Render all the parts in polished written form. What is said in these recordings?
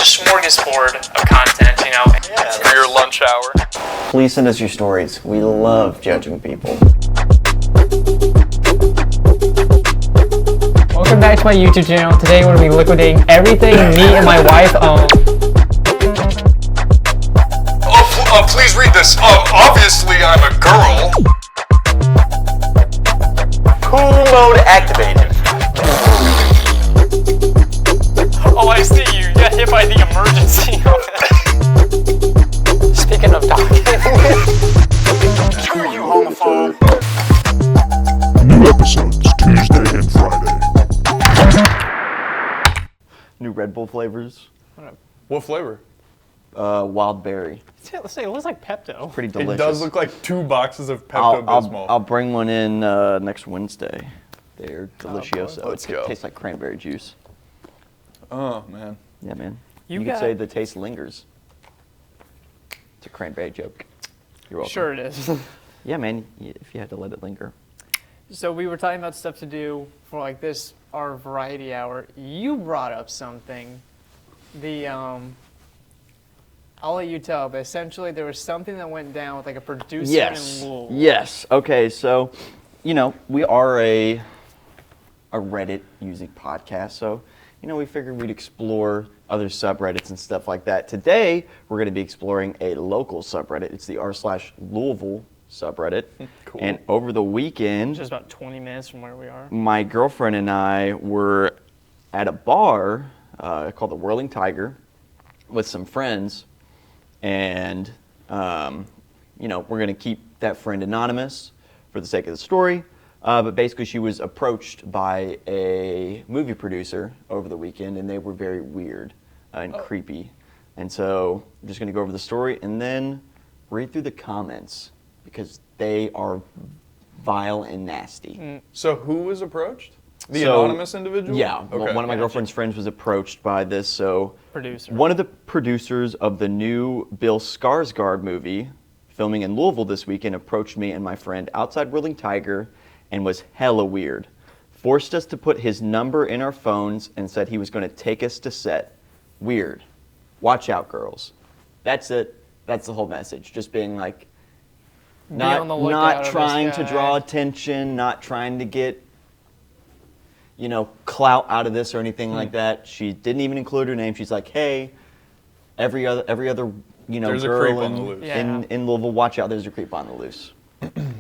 a smorgasbord of content, you know. Yeah, for your lunch hour. Please send us your stories. We love judging people. Welcome back to my YouTube channel. Today we're going to be liquidating everything me and my wife own. Please read this. Obviously I'm a girl. Cool mode activated. Oh, I see you. You got hit by the emergency. Speaking of talking. Screw you, homophobe. New episodes Tuesday and Friday. New Red Bull flavors. What flavor? Wild berry. Let's say it looks like Pepto. Pretty delicious. It does look like 2 boxes of Pepto-Bismol. I'll bring one in next Wednesday. They're delicioso. Let's go. It tastes like cranberry juice. Oh, man. Yeah, man. You could got- say the taste lingers. It's a cranberry joke. You're welcome. Sure it is. Yeah, man. If you had to let it linger. So we were talking about stuff to do for like this, our variety hour. You brought up something. I'll let you tell, but essentially there was something that went down with like a producer Yes. in Louisville. Yes. Okay. So, we are a Reddit music podcast. So, we figured we'd explore other subreddits and stuff like that. Today, we're going to be exploring a local subreddit. It's the r/Louisville subreddit. Cool. And over the weekend, Just about 20 minutes from where we are. my girlfriend and I were at a bar called the Whirling Tiger with some friends. And, we're going to keep that friend anonymous for the sake of the story. But basically, she was approached by a movie producer over the weekend, and they were very weird and creepy. And so I'm just going to go over the story and then read through the comments because they are vile and nasty. So who was approached? The So, anonymous individual? Yeah, Okay. one of my girlfriend's friends was approached by this. So Producer. one of the producers of the new Bill Skarsgård movie, filming in Louisville this weekend, approached me and my friend outside Whirling Tiger and was hella weird. Forced us to put his number in our phones and said he was going to take us to set. Weird. Watch out, girls. That's it. That's the whole message. Just being like, on the lookout not of this trying to guy. draw attention, not trying to get clout out of this or anything like that. She didn't even include her name. She's like, hey, every other There's a girl creep on the loose. in Louisville, watch out, there's a creep on the loose.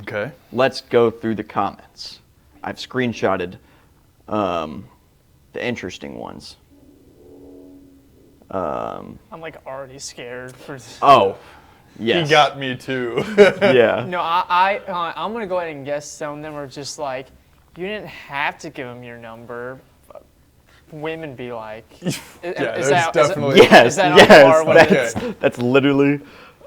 Okay. Let's go through the comments. I've screenshotted the interesting ones. I'm like already scared for. Oh, yes. He got me too. Yeah. No, I'm gonna go ahead and guess some of them are just like, you didn't have to give him your number. Women be like, there's definitely. Yes, is that on yes, par with that's literally.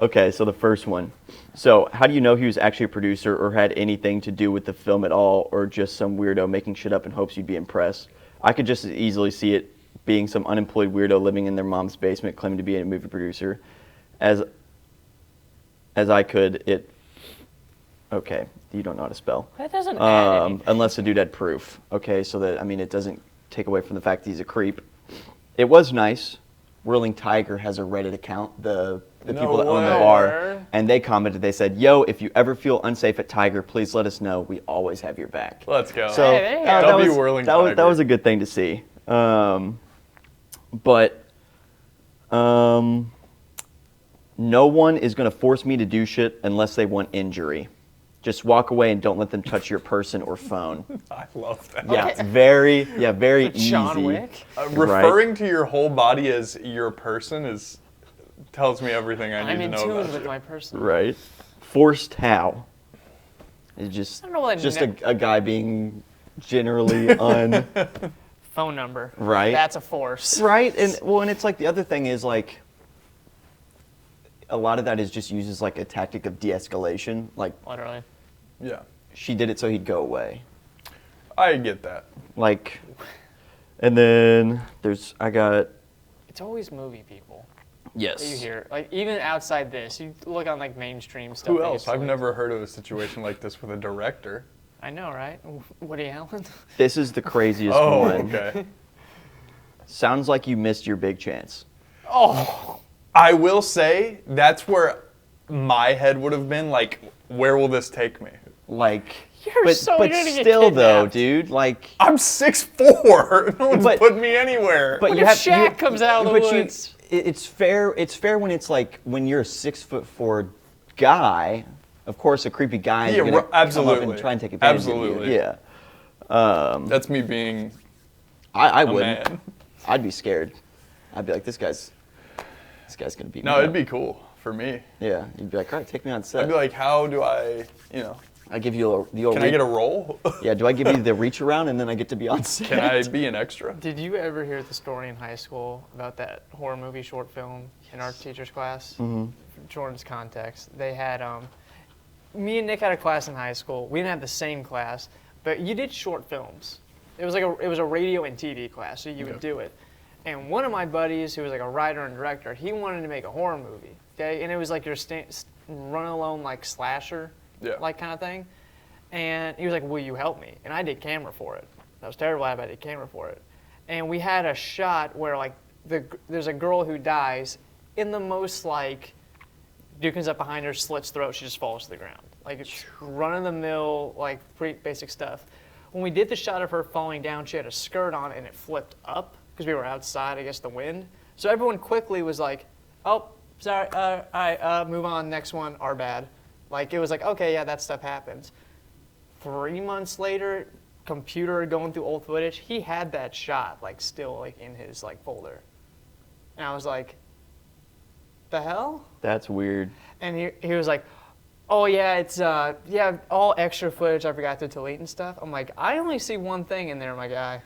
Okay, so the first one. So, how do you know he was actually a producer or had anything to do with the film at all, or just some weirdo making shit up in hopes you'd be impressed? I could just as easily see it being some unemployed weirdo living in their mom's basement claiming to be a movie producer, as I could it. Okay, you don't know how to spell. That doesn't add anything. Unless the dude had proof. Okay, so that it doesn't take away from the fact that he's a creep. It was nice. Whirling Tiger has a Reddit account, the people that own the way. bar, and they commented, they said, yo, if you ever feel unsafe at Tiger, please let us know. We always have your back. Let's go. So Hey, there you that, go. that W was, Whirling that, was, that Tiger. was a good thing to see. But no one is going to force me to do shit unless they want injury. Just walk away and don't let them touch your person or phone. I love that. Yeah, it's very easy. John Wick. Referring to your whole body as your person tells me everything I I'm need in to know tune about with you. my person. Right. Forced how? It's just I don't know what a guy being generally Phone number. Right. That's a force. right. And it's like the other thing is like a lot of that is just used as like a tactic of de-escalation. Like Literally. Yeah, she did it so he'd go away. I get that. Like, and then I got It's always movie people. yes. That you hear. Like even outside this, you look on like mainstream stuff. Who and else? it's I've like- never heard of a situation like this with a director. I know, right? Woody Allen. This is the craziest Oh, one. okay. Sounds like you missed your big chance. Oh, I will say that's where my head would have been like, where will this take me? Like, You're but gonna get still though, kidnapped. dude, like, I'm 6'4". No one's But- putting me anywhere. but What you if have Shaq comes out of the but you- woods? it's fair. It's fair when it's like when you're a 6'4" guy. Of course, a creepy guy is Yeah, gonna come up absolutely. and try and take advantage Absolutely. of you. Yeah, That's me being I a wouldn't. man. I'd be scared. I'd be like, this guy's gonna beat me. No, up. it'd be cool for me. Yeah, you'd be like, all right, take me on set. I'd be like, how do I, I give you the old. can I get a role? Yeah, do I give you the reach around and then I get to be on set? Can I be an extra? Did you ever hear the story in high school about that horror movie short film in our teacher's class? Mm-hmm. Jordan's context. They had, me and Nick had a class in high school. We didn't have the same class, but you did short films. It was a radio and TV class, so you would do it. And one of my buddies, who was like a writer and director, he wanted to make a horror movie. Okay, and it was like your run alone like slasher, like kind of thing. And he was like, "Will you help me?" And I did camera for it. I was terrible at it, but I did camera for it. And we had a shot where like there's a girl who dies in the most like, dude comes up behind her, slits throat, she just falls to the ground. Like it's run of the mill, like pretty basic stuff. When we did the shot of her falling down, she had a skirt on and it flipped up because we were outside, I guess the wind. So everyone quickly was like, "Oh, sorry, all right, move on, next one, our bad." Like it was like, okay, yeah, that stuff happens. 3 months later, computer going through old footage, he had that shot like still like in his like folder. And I was like, the hell? That's weird. And he was like, "Oh yeah, it's yeah, all extra footage I forgot to delete and stuff." I'm like, I only see one thing in there, my guy.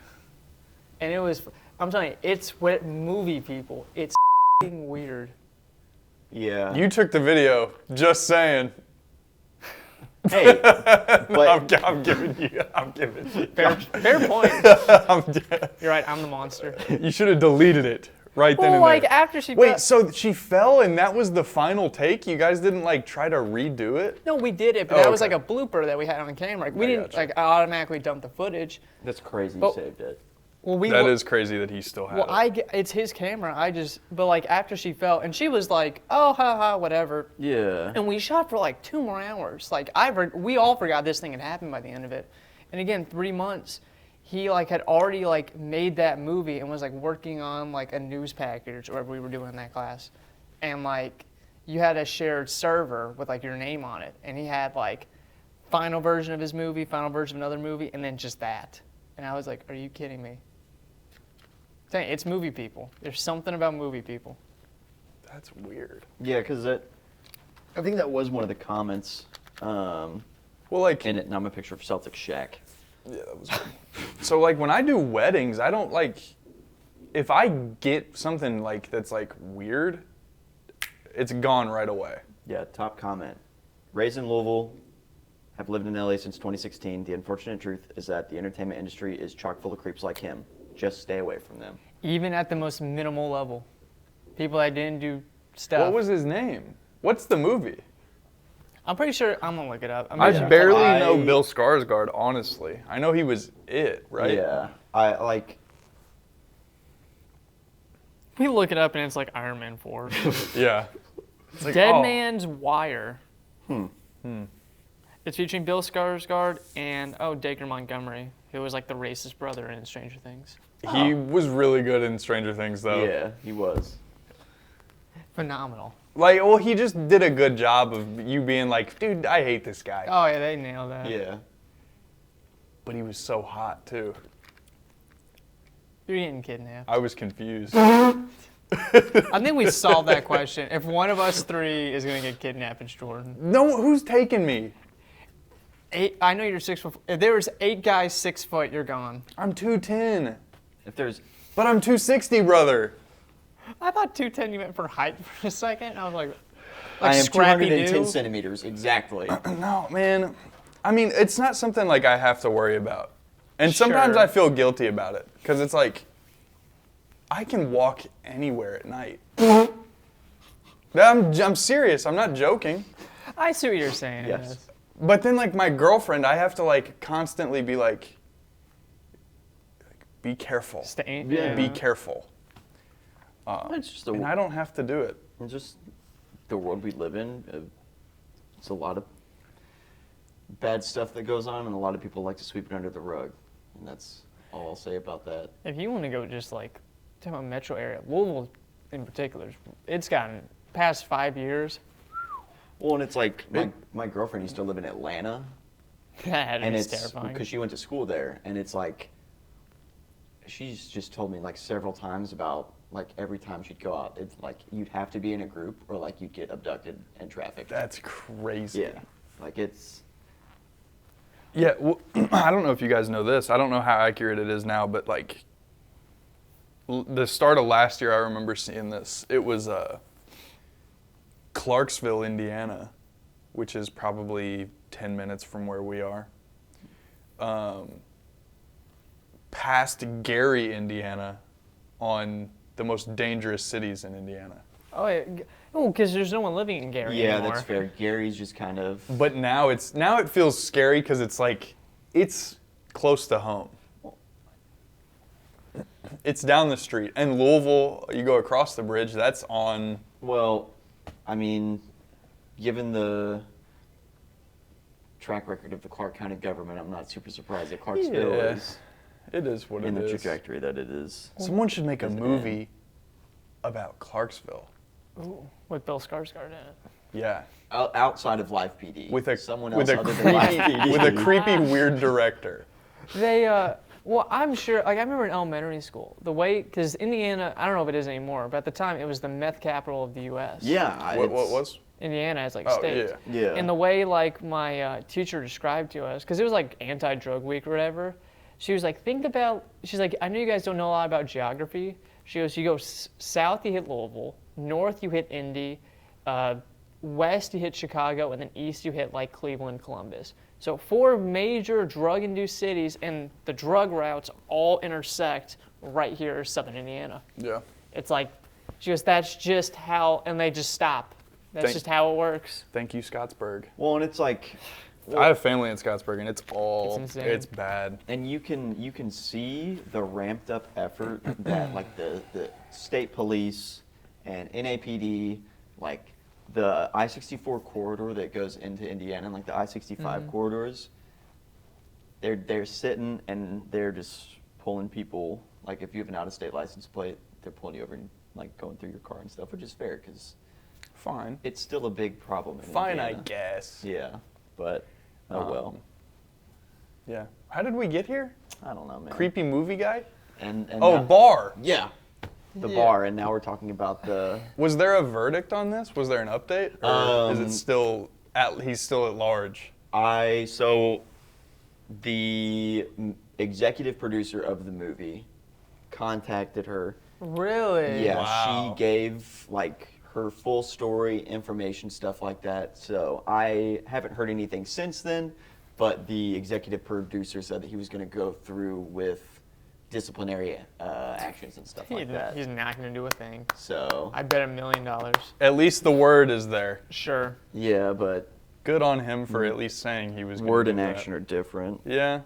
And it was, I'm telling you, it's what movie people. It's f***ing weird. Yeah. You took the video, just saying. Hey, but I'm giving you. Fair point. You're right, I'm the monster. You should have deleted it right then Well, and like there. after she Wait, so she fell and that was the final take? You guys didn't like try to redo it? No, we did it, but Oh, that was okay. like a blooper that we had on camera. Like, we I didn't gotcha. like automatically dump the footage. that's crazy. But- You saved it. Well, we That is crazy that he still had Well, it. it's his camera. But like after she fell, and she was like, "Oh, ha ha, whatever." Yeah. And we shot for like 2 more hours. Like we all forgot this thing had happened by the end of it. And again, 3 months, he like had already like made that movie and was like working on like a news package or whatever we were doing in that class. And like you had a shared server with like your name on it, and he had like final version of his movie, final version of another movie, and then just that. And I was like, "Are you kidding me?" It's movie people. There's something about movie people. That's weird. Yeah, because I think that was one of the comments Well, like, in it. Now I'm a picture of Celtic Shack. yeah, that was good. So, like, when I do weddings, I don't like, if I get something like that's like weird, it's gone right away. Yeah, top comment. Raised in Louisville, have lived in LA since 2016. The unfortunate truth is that the entertainment industry is chock full of creeps like him. Just stay away from them. Even at the most minimal level. People that didn't do stuff. What was his name? What's the movie? I'm pretty sure, I'm going to look it up. I'm I pretty sure- barely I- know Bill Skarsgård, honestly. I know he was it, right? Yeah. I like. We look it up and it's like Iron Man 4. Yeah. It's like, Dead oh, Man's Wire. It's featuring Bill Skarsgård and, Dacre Montgomery, who was like the racist brother in Stranger Things. He was really good in Stranger Things, though. Yeah, he was. Phenomenal. Like, well, he just did a good job of you being like, dude, I hate this guy. Oh, yeah, they nailed that. Yeah. But he was so hot, too. You're getting kidnapped. I was confused. I think we solved that question. If one of us three is going to get kidnapped, it's Jordan. No, who's taking me? I know you're 6 foot. If there was 8 guys 6 foot, you're gone. I'm 210. If there's. But I'm 260, brother. I thought 210 you meant for height for a second. I was like I am Scrappy 210 Doo. centimeters, exactly. No, man. I mean, it's not something like I have to worry about. And sometimes Sure. I feel guilty about it. Because it's like, I can walk anywhere at night. I'm serious. I'm not joking. I see what you're saying. Yes. But then, like, my girlfriend, I have to, like, constantly be like be careful. Stay, Yeah. Be careful. It's just and I don't have to do it. It's just the world we live in. It's a lot of bad stuff that goes on, and a lot of people like to sweep it under the rug. And that's all I'll say about that. If you want to go just like to a metro area, Louisville in particular, it's gotten past 5 years. Well, and it's like my girlfriend used to live in Atlanta, That and is it's terrifying. because she went to school there, and it's like she's just told me like several times about like every time she'd go out, it's like you'd have to be in a group or like you'd get abducted and trafficked. That's crazy. Yeah, like it's. Yeah, well, I don't know if you guys know this. I don't know how accurate it is now, but like the start of last year, I remember seeing this. It was Clarksville, Indiana, which is probably 10 minutes from where we are. Past Gary, Indiana, on the most dangerous cities in Indiana. Oh, yeah. Oh, because there's no one living in Gary Yeah, anymore. that's fair. Gary's just kind of. But now it feels scary because it's like it's close to home. It's down the street. And Louisville, you go across the bridge, that's on. Well, I mean, given the track record of the Clark County government, I'm not super surprised that Clarksville Yeah, is it is what in it the is. trajectory that it is. Someone should make a As it movie about Clarksville. Ooh, with Bill Skarsgård in it. Yeah. Outside of Live PD, With a someone with else a other than Live creepy PD. with a creepy weird director. They, well, I'm sure, like, I remember in elementary school, the way, because Indiana, I don't know if it is anymore, but at the time, it was the meth capital of the U.S. Yeah, What it's- was? Indiana is like Oh, state. yeah. Yeah. And the way, like, my teacher described to us, because it was like anti-drug week or whatever, she was like, think about, she's like, I know you guys don't know a lot about geography. She goes, you go south, you hit Louisville, north, you hit Indy, west, you hit Chicago, and then east, you hit like Cleveland, Columbus. So 4 major drug-induced cities, and the drug routes all intersect right here in southern Indiana. Yeah. It's like, she goes, that's just how, and they just stop. That's just how it works. Thank you, Scottsburg. Well, and it's like, I have family in Scottsburg, and it's insane. it's bad. and you can see the ramped up effort that like the state police and NAPD, like the I-64 corridor that goes into Indiana, and like the I-65 corridors, they're sitting and they're just pulling people. Like if you have an out-of-state license plate, they're pulling you over and like going through your car and stuff, which is fair because Fine. it's still a big problem. In Fine, I Indiana. guess. Yeah, but oh well. Yeah. How did we get here? I don't know, man. Creepy movie guy? And Oh, now- bar. Yeah. The Yeah. bar, and now we're talking about the. Was there a verdict on this? Was there an update? Or is it Um, still he's still at large? So the executive producer of the movie contacted her. Really? Yeah, Wow. she gave like her full story, information, stuff like that. So I haven't heard anything since then, but the executive producer said that he was going to go through with disciplinary actions and stuff like that. He's not going to do a thing. So I bet $1 million. At least the word is there. Sure. yeah, but Good on him for at least saying he was gonna word do and that. action are different. Yeah.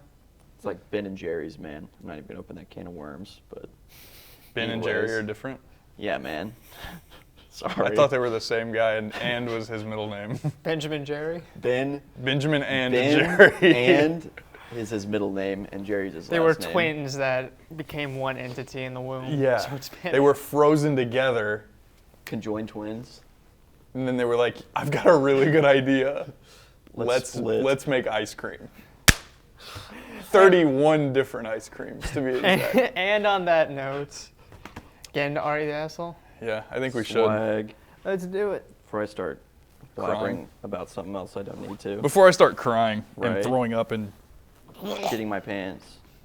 It's like Ben and Jerry's, man. I'm not even gonna open that can of worms, but Ben and Jerry Anyways. are different. yeah, man. Sorry. I thought they were the same guy, and was his middle name. Benjamin Jerry. Ben Benjamin and Ben Jerry. and is his middle name, and Jerry's his They last were name. twins that became one entity in the womb. Yeah. So it's been, They were frozen together, Conjoined twins. and then they were like, "I've got a really good idea. Let's split." let's make ice cream." 31 different ice creams to be exact. And on that note, get into Ari the Asshole. Yeah, I think we should. Swag. Let's do it. Before I start blabbering about something else I don't need to. Before I start crying and Right. throwing up and Shitting my pants.